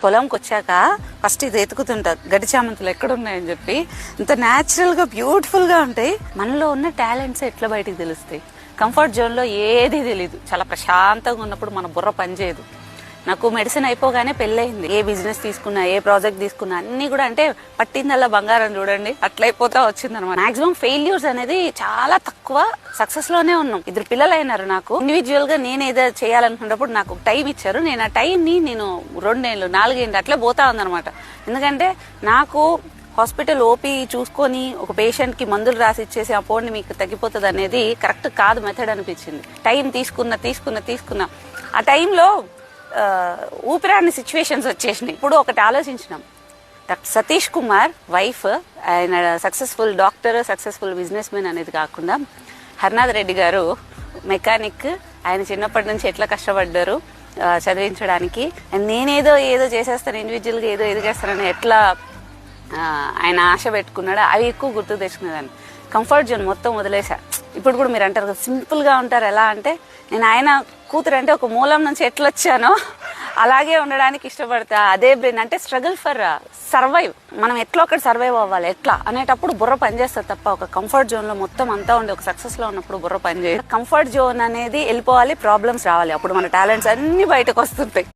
పొలంకి వచ్చాక ఫస్ట్ ఇది ఎతుకుతుంటా గడి చామంతులు ఎక్కడున్నాయని చెప్పి. ఇంత న్యాచురల్ గా బ్యూటిఫుల్ గా ఉంటాయి. మనలో ఉన్న టాలెంట్స్ ఎట్లా బయటికి తెలుస్తాయి? కంఫర్ట్ జోన్ లో ఏది తెలీదు. చాలా ప్రశాంతంగా ఉన్నప్పుడు మన బుర్ర పనిచేయదు. నాకు మెడిసిన్ అయిపోగానే పెళ్ళయింది. ఏ బిజినెస్ తీసుకున్నా, ఏ ప్రాజెక్ట్ తీసుకున్నా అన్ని కూడా అంటే పట్టిందల్లా బంగారం చూడండి అట్లయిపోతా వచ్చింది అనమాట. మాక్సిమం ఫెయిల్యూర్స్ అనేది చాలా తక్కువ, సక్సెస్ లోనే ఉన్నాం. 2 పిల్లలు అయినారు నాకు. ఇండివిజువల్ గా నేను ఏదో చేయాలనుకున్నప్పుడు నాకు టైం ఇచ్చారు. నేను ఆ టైం ని 2 ఏళ్ళు 4 ఏళ్ళు అట్లే పోతా ఉందనమాట. ఎందుకంటే నాకు హాస్పిటల్ ఓపీ చూసుకొని ఒక పేషెంట్ కి మందులు రాసి ఇచ్చేసి ఆ పోండి మీకు తగ్గిపోతుంది అనేది కరెక్ట్ కాదు మెథడ్ అనిపించింది. టైం తీసుకున్నా ఆ టైంలో ఊపిరాని సిచ్యువేషన్స్ వచ్చేసినాయి. ఇప్పుడు ఒకటి ఆలోచించినాం, డాక్టర్ సతీష్ కుమార్ వైఫ్, ఆయన successful doctor, successful business men అనేది కాకుండా హర్నాథ్ రెడ్డి గారు మెకానిక్. ఆయన చిన్నప్పటి నుంచి ఎట్లా కష్టపడ్డారు చదివించడానికి. అండ్ నేనేదో చేసేస్తాను, ఇండివిజువల్ గా ఏదో చేస్తానని ఎట్లా ఆయన ఆశ పెట్టుకున్నాడు, అవి ఎక్కువ గుర్తు తెచ్చుకునేదాన్ని. కంఫర్ట్ జోన్ మొత్తం వదిలేసా. ఇప్పుడు కూడా మీరు అంటారు సింపుల్ గా ఉంటారు. ఎలా అంటే నేను ఆయన కూతురు అంటే ఒక మూలం నుంచి ఎట్లా వచ్చానో అలాగే ఉండడానికి ఇష్టపడతా. అదే బ్రెయిన్ అంటే స్ట్రగుల్ ఫర్ సర్వైవ్. మనం ఎట్లా ఒకటి సర్వైవ్ అవ్వాలి ఎట్లా అనేటప్పుడు బుర్ర పనిచేస్తుంది తప్ప ఒక కంఫర్ట్ జోన్ లో మొత్తం అంతా ఉండి ఒక సక్సెస్ లో ఉన్నప్పుడు బుర్ర పనిచేయదు. కంఫర్ట్ జోన్ అనేది వెళ్ళిపోవాలి, ప్రాబ్లమ్స్ రావాలి, అప్పుడు మన టాలెంట్స్ అన్ని బయటకు వస్తుంటాయి.